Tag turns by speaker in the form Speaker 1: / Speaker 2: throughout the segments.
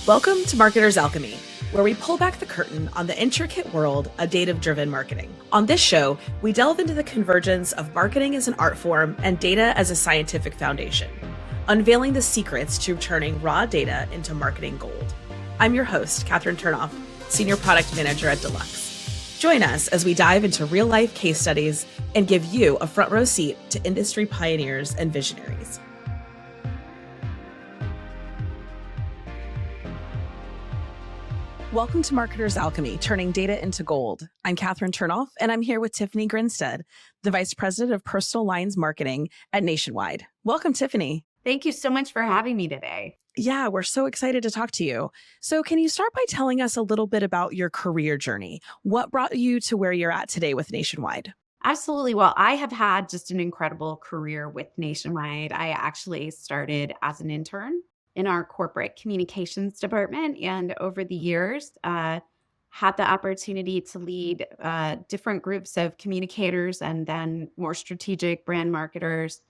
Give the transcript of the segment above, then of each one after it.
Speaker 1: Welcome to Marketer's Alchemy, where we pull back the curtain on the intricate world of data-driven marketing. On this show, we delve into the convergence of marketing as an art form and data as a scientific foundation, unveiling the secrets to turning raw data into marketing gold. I'm your host, Kathryn Turnoff, Senior Product Manager at Deluxe. Join us as we dive into real-life case studies and give you a front row seat to industry pioneers and visionaries. Welcome to Marketer's Alchemy, turning data into gold. I'm Kathryn Turnoff, and I'm here with Tiffany Grinstead, the Vice President of Personal Lines Marketing at Nationwide. Welcome, Tiffany.
Speaker 2: Thank you so much for having me today.
Speaker 1: Yeah, we're so excited to talk to you. So can you start by telling us a little bit about your career journey? What brought you to where you're at today with Nationwide?
Speaker 2: Absolutely. Well, I have had just an incredible career with Nationwide. I actually started as an intern in our corporate communications department, and over the years, had the opportunity to lead different groups of communicators and then more strategic brand marketers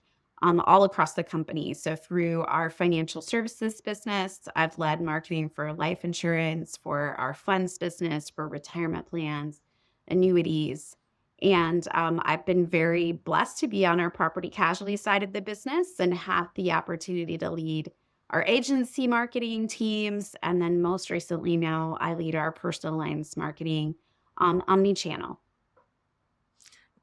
Speaker 2: all across the company. So through our financial services business, I've led marketing for life insurance, for our funds business, for retirement plans, annuities. And I've been very blessed to be on our property casualty side of the business and have the opportunity to lead our agency marketing teams. And then most recently now I lead our personal lines marketing omni-channel.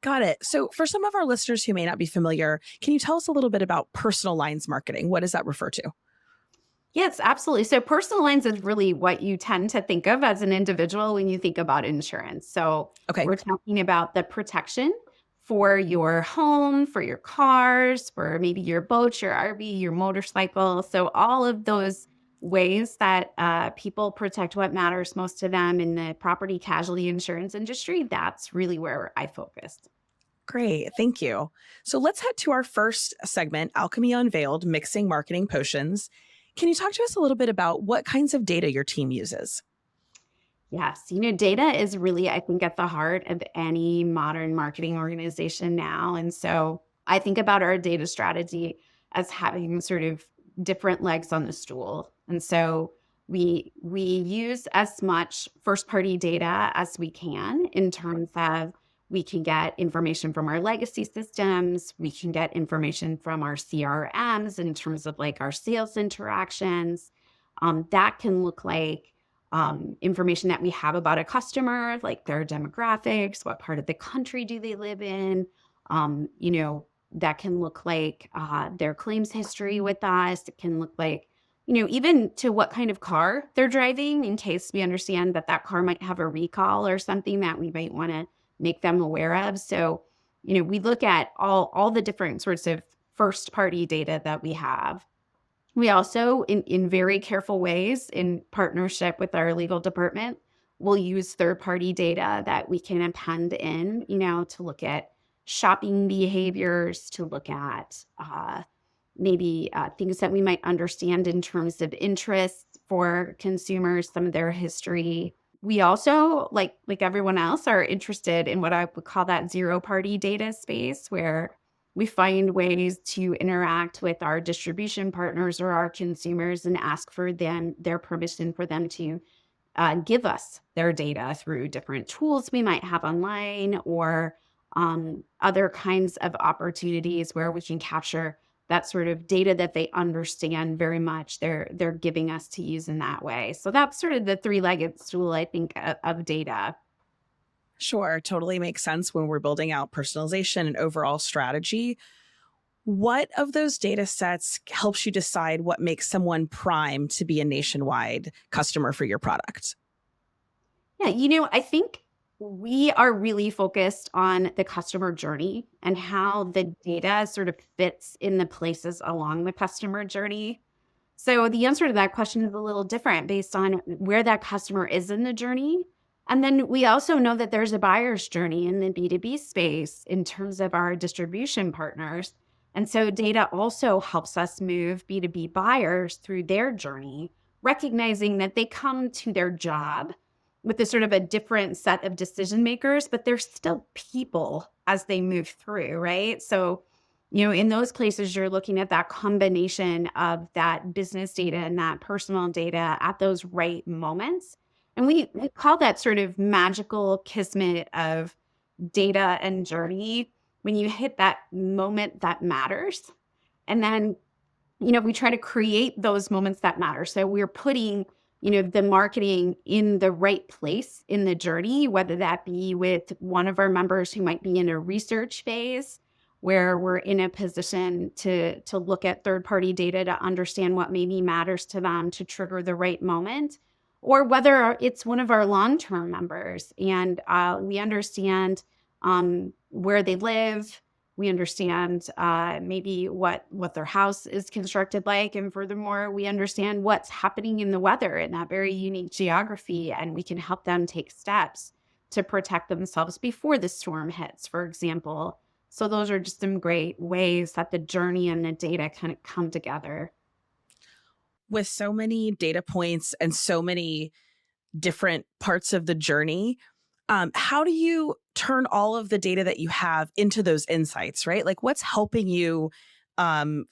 Speaker 1: Got it. So for some of our listeners who may not be familiar, can you tell us a little bit about personal lines marketing? What does that refer to?
Speaker 2: Yes, absolutely. So personal lines is really what you tend to think of as an individual when you think about insurance. So we're talking about the protection for your home, for your cars, for maybe your boat, your RV, your motorcycle. So all of those ways that people protect what matters most to them in the property casualty insurance industry, that's really where I focused.
Speaker 1: Great. Thank you. So let's head to our first segment, Alchemy Unveiled, Mixing Marketing Potions. Can you talk to us a little bit about what kinds of data your team uses?
Speaker 2: Yes. Data is really, I think, at the heart of any modern marketing organization now. And so I think about our data strategy as having sort of different legs on the stool. And so we use as much first-party data as we can in terms of we can get information from our legacy systems. We can get information from our CRMs in terms of like our sales interactions. That can look like information that we have about a customer, like their demographics, what part of the country do they live in? That can look like their claims history with us. It can look like, even to what kind of car they're driving in case we understand that that car might have a recall or something that we might want to make them aware of. So, we look at all the different sorts of first party data that we have. We also, in very careful ways, in partnership with our legal department, will use third-party data that we can append in, to look at shopping behaviors, to look at maybe things that we might understand in terms of interests for consumers, some of their history. We also, like everyone else, are interested in what I would call that zero-party data space, where we find ways to interact with our distribution partners or our consumers and ask for their permission for them to give us their data through different tools we might have online or other kinds of opportunities where we can capture that sort of data that they understand very much. They're giving us to use in that way. So that's sort of the three-legged stool, I think, of data.
Speaker 1: Sure, totally makes sense when we're building out personalization and overall strategy. What of those data sets helps you decide what makes someone prime to be a Nationwide customer for your product?
Speaker 2: Yeah, I think we are really focused on the customer journey and how the data sort of fits in the places along the customer journey. So the answer to that question is a little different based on where that customer is in the journey. And then we also know that there's a buyer's journey in the B2B space in terms of our distribution partners. And so data also helps us move B2B buyers through their journey, recognizing that they come to their job with a sort of a different set of decision makers, but they're still people as they move through, right? So In those places, you're looking at that combination of that business data and that personal data at those right moments. And we call that sort of magical kismet of data and journey when you hit that moment that matters. And then, we try to create those moments that matter. So we're putting, the marketing in the right place in the journey, whether that be with one of our members who might be in a research phase where we're in a position to look at third-party data to understand what maybe matters to them to trigger the right moment, or whether it's one of our long-term members and we understand where they live. We understand maybe what their house is constructed like. And furthermore, we understand what's happening in the weather in that very unique geography. And we can help them take steps to protect themselves before the storm hits, for example. So those are just some great ways that the journey and the data kind of come together.
Speaker 1: With so many data points and so many different parts of the journey, how do you turn all of the data that you have into those insights, right? Like what's helping you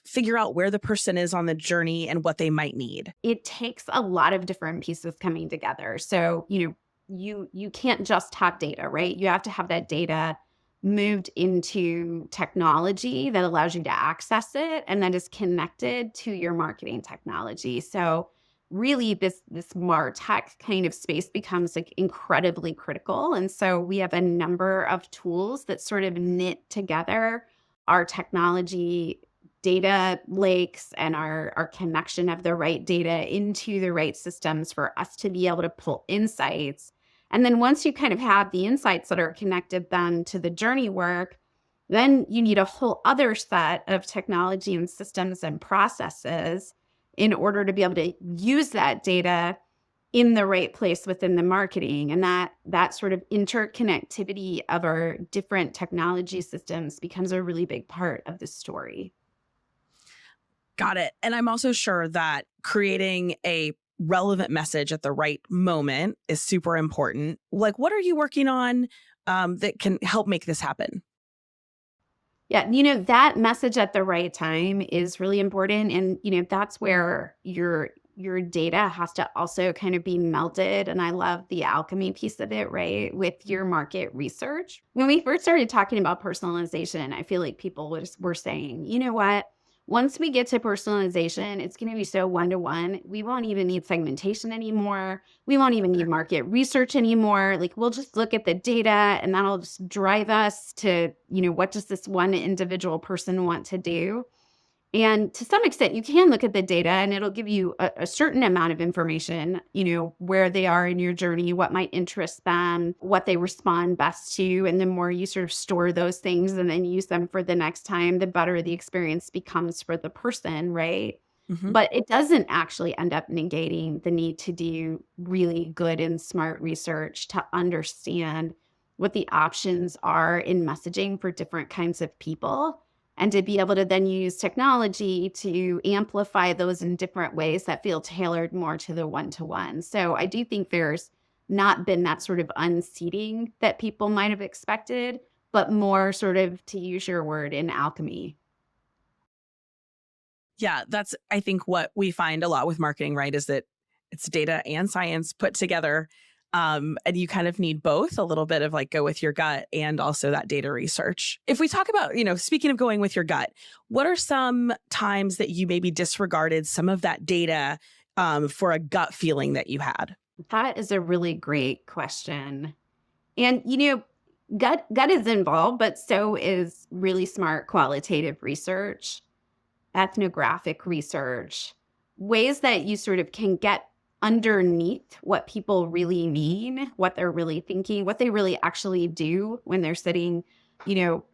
Speaker 1: figure out where the person is on the journey and what they might need?
Speaker 2: It takes a lot of different pieces coming together. So, you can't just have data, right? You have to have that data moved into technology that allows you to access it and that is connected to your marketing technology. So really this MarTech kind of space becomes like incredibly critical. And so we have a number of tools that sort of knit together our technology data lakes and our connection of the right data into the right systems for us to be able to pull insights. And then once you kind of have the insights that are connected then to the journey work, then you need a whole other set of technology and systems and processes in order to be able to use that data in the right place within the marketing. And that sort of interconnectivity of our different technology systems becomes a really big part of the story.
Speaker 1: Got it. And I'm also sure that creating a relevant message at the right moment is super important. Like, what are you working on that can help make this happen?
Speaker 2: Yeah, that message at the right time is really important. And, that's where your data has to also kind of be melded. And I love the alchemy piece of it, right? With your market research. When we first started talking about personalization, I feel like people were saying, you know what? Once we get to personalization, it's going to be so one-to-one. We won't even need segmentation anymore. We won't even need market research anymore. Like we'll just look at the data and that'll just drive us to, what does this one individual person want to do? And to some extent, you can look at the data and it'll give you a certain amount of information, where they are in your journey, what might interest them, what they respond best to. And the more you sort of store those things and then use them for the next time, the better the experience becomes for the person, right?
Speaker 1: Mhm.
Speaker 2: But it doesn't actually end up negating the need to do really good and smart research to understand what the options are in messaging for different kinds of people and to be able to then use technology to amplify those in different ways that feel tailored more to the one-to-one. So I do think there's not been that sort of unseating that people might have expected, but more sort of, to use your word, in alchemy.
Speaker 1: Yeah, that's, I think, what we find a lot with marketing, right? Is that it's data and science put together. And you kind of need both a little bit of like go with your gut and also that data research. If we talk about, speaking of going with your gut, what are some times that you maybe disregarded some of that data for a gut feeling that you had?
Speaker 2: That is a really great question. And gut is involved, but so is really smart qualitative research, ethnographic research, ways that you sort of can get underneath what people really mean, what they're really thinking, what they really actually do when they're sitting, you know,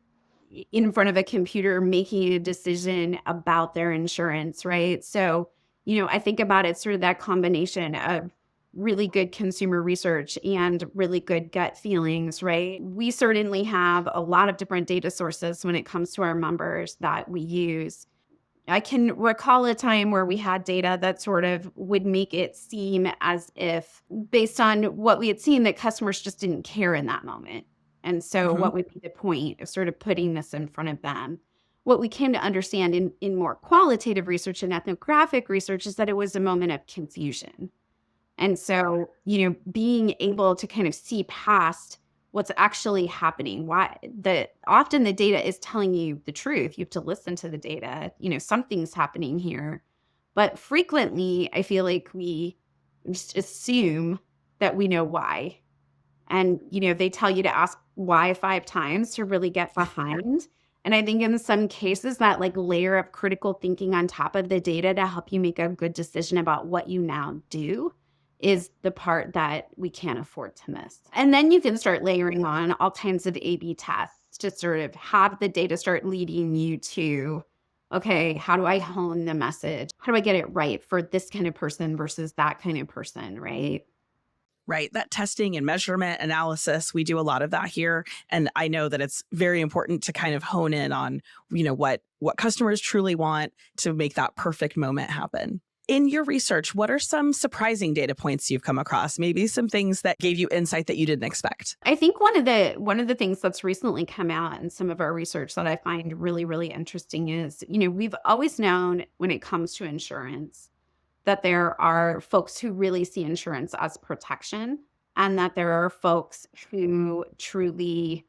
Speaker 2: in front of a computer making a decision about their insurance, right? So, I think about it sort of that combination of really good consumer research and really good gut feelings, right? We certainly have a lot of different data sources when it comes to our members that we use. I can recall a time where we had data that sort of would make it seem as if, based on what we had seen, that customers just didn't care in that moment. And so,
Speaker 1: Hmm.
Speaker 2: what would be the point of sort of putting this in front of them? what we came to understand in more qualitative research and ethnographic research is that it was a moment of confusion. And so, being able to kind of see past what's actually happening, often the data is telling you the truth. You have to listen to the data, something's happening here. But frequently, I feel like we just assume that we know why. And, they tell you to ask why 5 times to really get behind. And I think in some cases that like layer of critical thinking on top of the data to help you make a good decision about what you now do is the part that we can't afford to miss. And then you can start layering on all kinds of A/B tests to sort of have the data start leading you to, okay, how do I hone the message? How do I get it right for this kind of person versus that kind of person, right?
Speaker 1: Right. That testing and measurement analysis, we do a lot of that here. And I know that it's very important to kind of hone in on, what customers truly want to make that perfect moment happen. In your research, what are some surprising data points you've come across? Maybe some things that gave you insight that you didn't expect.
Speaker 2: I think one of the things that's recently come out in some of our research that I find really, really interesting is, we've always known when it comes to insurance that there are folks who really see insurance as protection, and that there are folks who truly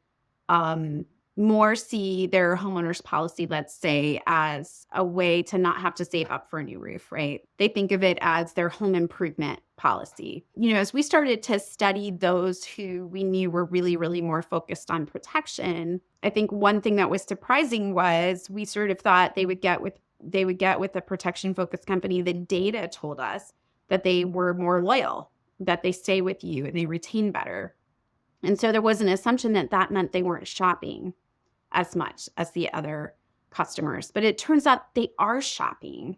Speaker 2: more see their homeowner's policy, let's say, as a way to not have to save up for a new roof, right? They think of it as their home improvement policy. As we started to study those who we knew were really, really more focused on protection, I think one thing that was surprising was we sort of thought they would get with a protection focused company. The data told us that they were more loyal, that they stay with you and they retain better. And so there was an assumption that that meant they weren't shopping as much as the other customers. But it turns out they are shopping,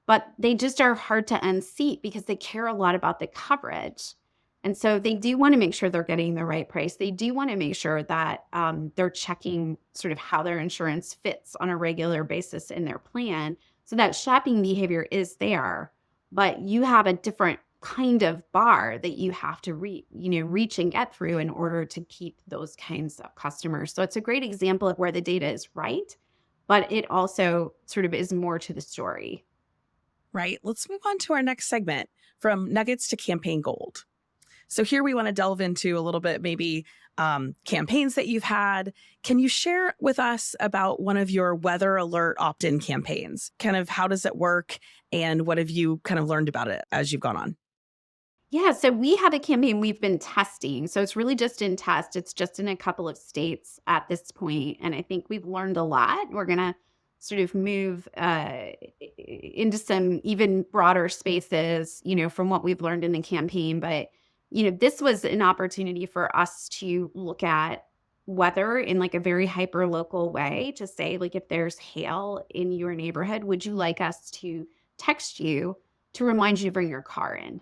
Speaker 2: but they just are hard to unseat because they care a lot about the coverage. And so they do want to make sure they're getting the right price. They do want to make sure that they're checking sort of how their insurance fits on a regular basis in their plan. So that shopping behavior is there, but you have a different kind of bar that you have to reach and get through in order to keep those kinds of customers. So it's a great example of where the data is right, but it also sort of is more to the story.
Speaker 1: Right. Let's move on to our next segment, from nuggets to campaign gold. So here we want to delve into a little bit, maybe campaigns that you've had. Can you share with us about one of your weather alert opt-in campaigns? Kind of how does it work and what have you kind of learned about it as you've gone on?
Speaker 2: Yeah, so we have a campaign we've been testing. So it's really just in test. It's just in a couple of states at this point. And I think we've learned a lot. We're going to sort of move into some even broader spaces, from what we've learned in the campaign. But, this was an opportunity for us to look at weather in like a very hyper local way to say, like, if there's hail in your neighborhood, would you like us to text you to remind you to bring your car in?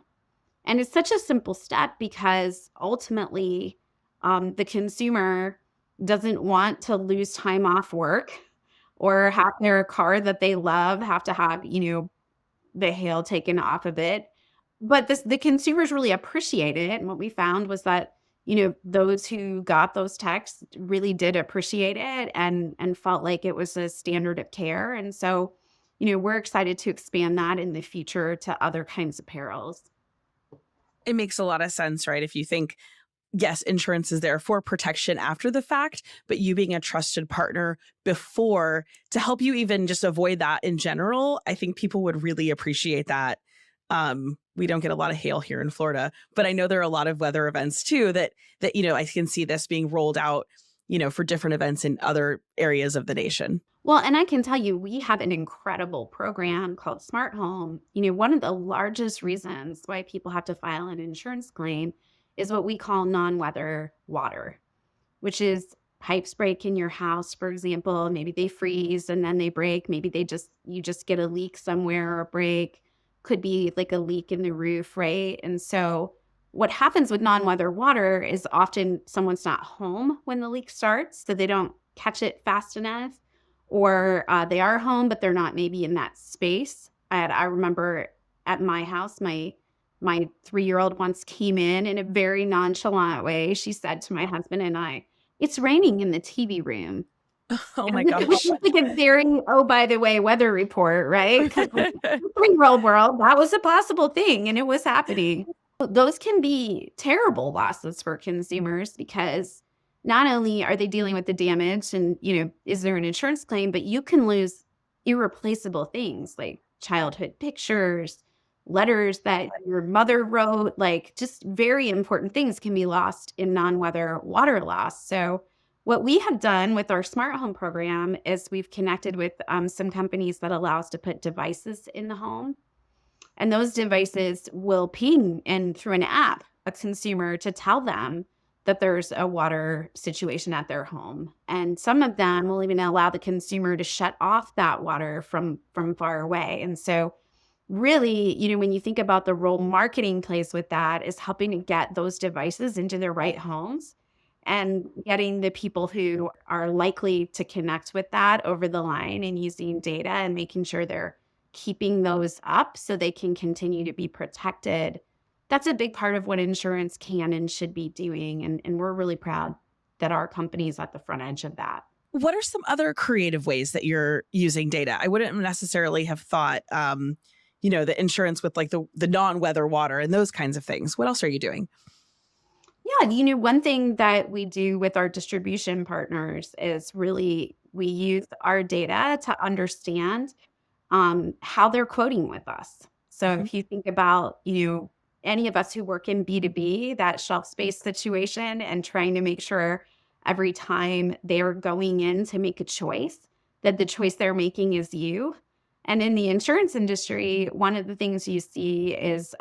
Speaker 2: And it's such a simple step because ultimately the consumer doesn't want to lose time off work or have their car that they love have to have, the hail taken off of it. But the consumers really appreciate it. And what we found was that, those who got those texts really did appreciate it and felt like it was a standard of care. And so, we're excited to expand that in the future to other kinds of perils.
Speaker 1: It makes a lot of sense, right? If you think, yes, insurance is there for protection after the fact, but you being a trusted partner before to help you even just avoid that in general, I think people would really appreciate that. We don't get a lot of hail here in Florida, but I know there are a lot of weather events too that I can see this being rolled out, for different events in other areas of the nation.
Speaker 2: Well, and I can tell you, we have an incredible program called Smart Home. One of the largest reasons why people have to file an insurance claim is what we call non-weather water, which is pipes break in your house, for example. Maybe they freeze and then they break. Maybe you just get a leak somewhere or break. Could be like a leak in the roof, right? And so what happens with non-weather water is often someone's not home when the leak starts, so they don't catch it fast enough. Or they are home, but they're not maybe in that space. I remember at my house, my 3-year-old once came in a very nonchalant way. She said to my husband and I, "It's raining in the TV room."
Speaker 1: Oh my
Speaker 2: It was
Speaker 1: gosh.
Speaker 2: like a very, oh, by the way, weather report, right? 'Cause like, real world, that was a possible thing and it was happening. Those can be terrible losses for consumers because not only are they dealing with the damage and, is there an insurance claim, but you can lose irreplaceable things like childhood pictures, letters that your mother wrote, like just very important things can be lost in non-weather water loss. So what we have done with our smart home program is we've connected with some companies that allow us to put devices in the home. And those devices will ping and through an app, a consumer to tell them that there's a water situation at their home. And some of them will even allow the consumer to shut off that water from far away. And so really, when you think about the role marketing plays with that is helping to get those devices into their right homes and getting the people who are likely to connect with that over the line and using data and making sure they're keeping those up so they can continue to be protected. That's a big part of what insurance can and should be doing. And we're really proud that our company is at the front edge of that.
Speaker 1: What are some other creative ways that you're using data? I wouldn't necessarily have thought, the insurance with like the non-weather water and those kinds of things. What else are you doing?
Speaker 2: Yeah, one thing that we do with our distribution partners is really we use our data to understand how they're quoting with us. So
Speaker 1: Mhm.
Speaker 2: if you think about, any of us who work in B2B, that shelf space situation and trying to make sure every time they're going in to make a choice, that the choice they're making is you. And in the insurance industry, one of the things you see is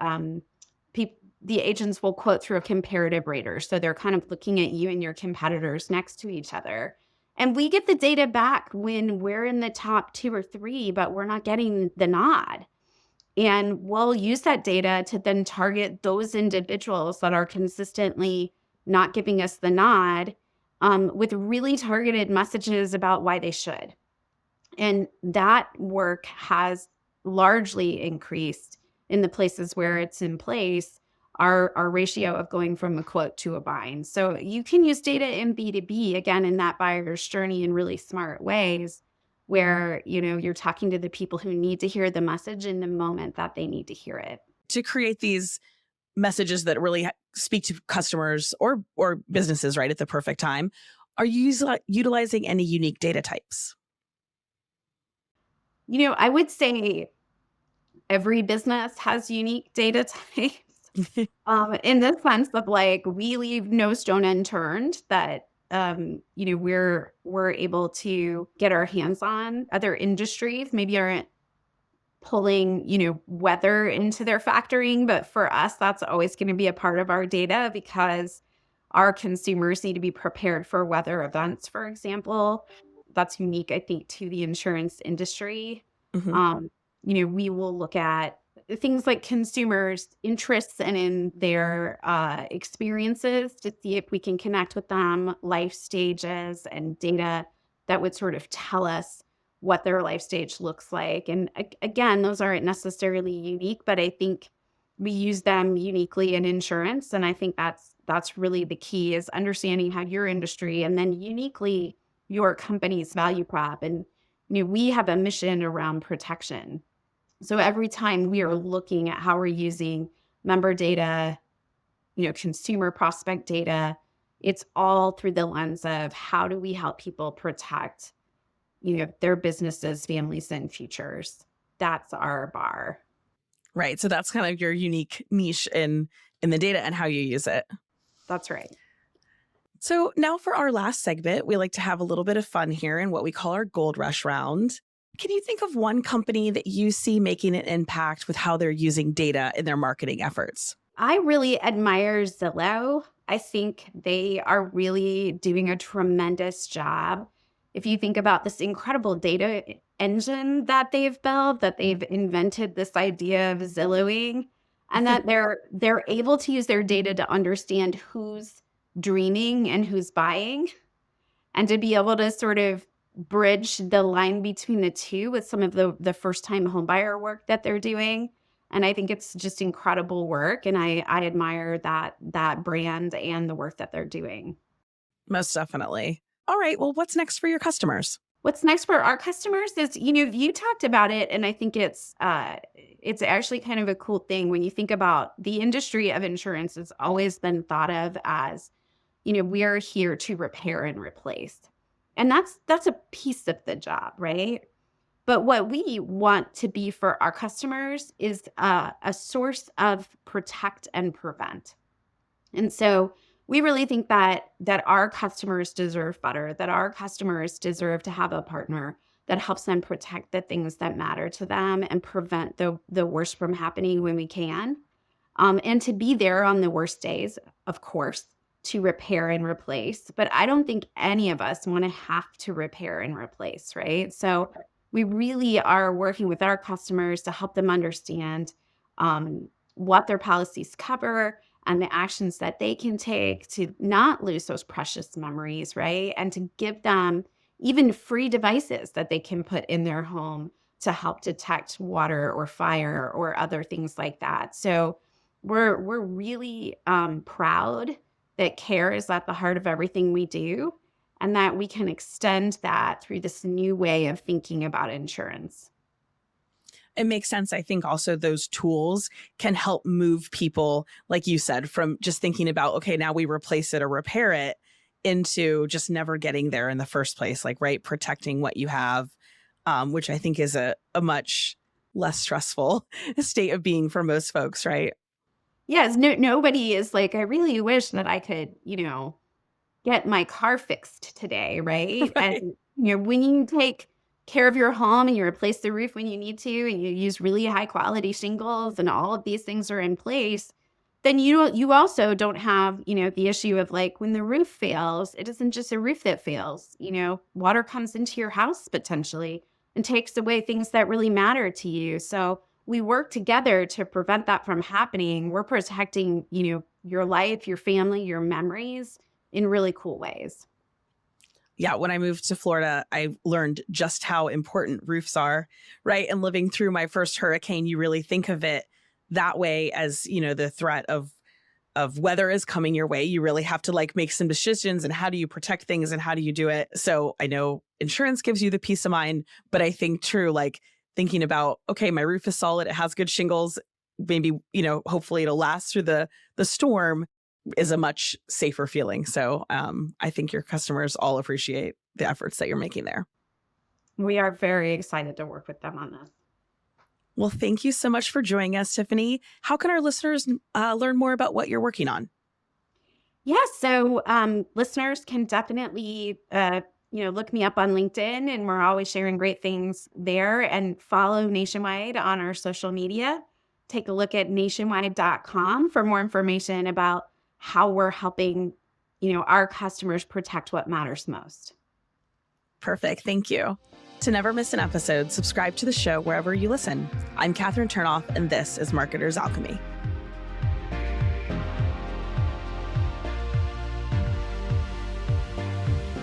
Speaker 2: the agents will quote through a comparative rater. So they're kind of looking at you and your competitors next to each other. And we get the data back when we're in the top 2 or 3, but we're not getting the nod. And we'll use that data to then target those individuals that are consistently not giving us the nod with really targeted messages about why they should. And that work has largely increased in the places where it's in place, our ratio of going from a quote to a bind. So you can use data in B2B, again, in that buyer's journey in really smart ways where, you're talking to the people who need to hear the message in the moment that they need to hear it.
Speaker 1: To create these messages that really speak to customers or businesses right at the perfect time, are you utilizing any unique data types?
Speaker 2: I would say every business has unique data types. In the sense of like we leave no stone unturned that we're able to get our hands on. Other industries maybe aren't pulling, weather into their factoring, but for us, that's always going to be a part of our data because our consumers need to be prepared for weather events, for example. That's unique, I think, to the insurance industry.
Speaker 1: Mhm.
Speaker 2: Um, we will look at things like consumers' interests and in their experiences to see if we can connect with them, life stages and data that would sort of tell us what their life stage looks like. And again, those aren't necessarily unique, but I think we use them uniquely in insurance. And I think that's really the key is understanding how your industry and then uniquely your company's value prop. And we have a mission around protection. So every time we are looking at how we're using member data, consumer prospect data, it's all through the lens of how do we help people protect their businesses, families, and futures. That's our bar.
Speaker 1: Right. So that's kind of your unique niche in the data and how you use it.
Speaker 2: That's right.
Speaker 1: So now for our last segment, we like to have a little bit of fun here in what we call our gold rush round. Can you think of one company that you see making an impact with how they're using data in their marketing efforts?
Speaker 2: I really admire Zillow. I think they are really doing a tremendous job. If you think about this incredible data engine that they've built, that they've invented this idea of Zillowing, and that they're able to use their data to understand who's dreaming and who's buying, and to be able to sort of bridge the line between the two with some of the first time homebuyer work that they're doing. And I think it's just incredible work. And I admire that brand and the work that they're doing.
Speaker 1: Most definitely. All right, well, what's next for your customers?
Speaker 2: What's next for our customers is, you talked about it, and I think it's actually kind of a cool thing when you think about the industry of insurance has always been thought of as, we are here to repair and replace. And that's a piece of the job, right? But what we want to be for our customers is a source of protect and prevent. And so we really think that our customers deserve better, that our customers deserve to have a partner that helps them protect the things that matter to them and prevent the worst from happening when we can. And to be there on the worst days, of course, to repair and replace. But I don't think any of us want to have to repair and replace, right? So we really are working with our customers to help them understand what their policies cover and the actions that they can take to not lose those precious memories, right? And to give them even free devices that they can put in their home to help detect water or fire or other things like that. So we're really proud that care is at the heart of everything we do, and that we can extend that through this new way of thinking about insurance.
Speaker 1: It makes sense. I think also those tools can help move people, like you said, from just thinking about, okay, now we replace it or repair it, into just never getting there in the first place, like, right, protecting what you have, which I think is a much less stressful state of being for most folks, right?
Speaker 2: Yes, nobody is like, I really wish that I could, get my car fixed today, right?
Speaker 1: Right.
Speaker 2: And when you take care of your home and you replace the roof when you need to, and you use really high quality shingles, and all of these things are in place, then you also don't have, the issue of, like, when the roof fails, it isn't just a roof that fails. Water comes into your house potentially and takes away things that really matter to you. So we work together to prevent that from happening. We're protecting, your life, your family, your memories in really cool ways.
Speaker 1: Yeah, when I moved to Florida, I learned just how important roofs are, right? And living through my first hurricane, you really think of it that way as, the threat of weather is coming your way. You really have to, like, make some decisions, and how do you protect things and how do you do it? So I know insurance gives you the peace of mind, but I think true, like, thinking about, okay, my roof is solid, it has good shingles, maybe, hopefully it'll last through the storm, is a much safer feeling. So I think your customers all appreciate the efforts that you're making there.
Speaker 2: We are very excited to work with them on this.
Speaker 1: Well, thank you so much for joining us, Tiffany. How can our listeners learn more about what you're working on?
Speaker 2: Yeah, so listeners can definitely, look me up on LinkedIn, and we're always sharing great things there, and follow Nationwide on our social media. Take a look at nationwide.com for more information about how we're helping, our customers protect what matters most.
Speaker 1: Perfect. Thank you. To never miss an episode, subscribe to the show wherever you listen. I'm Kathryn Turnoff, and this is Marketer's Alchemy.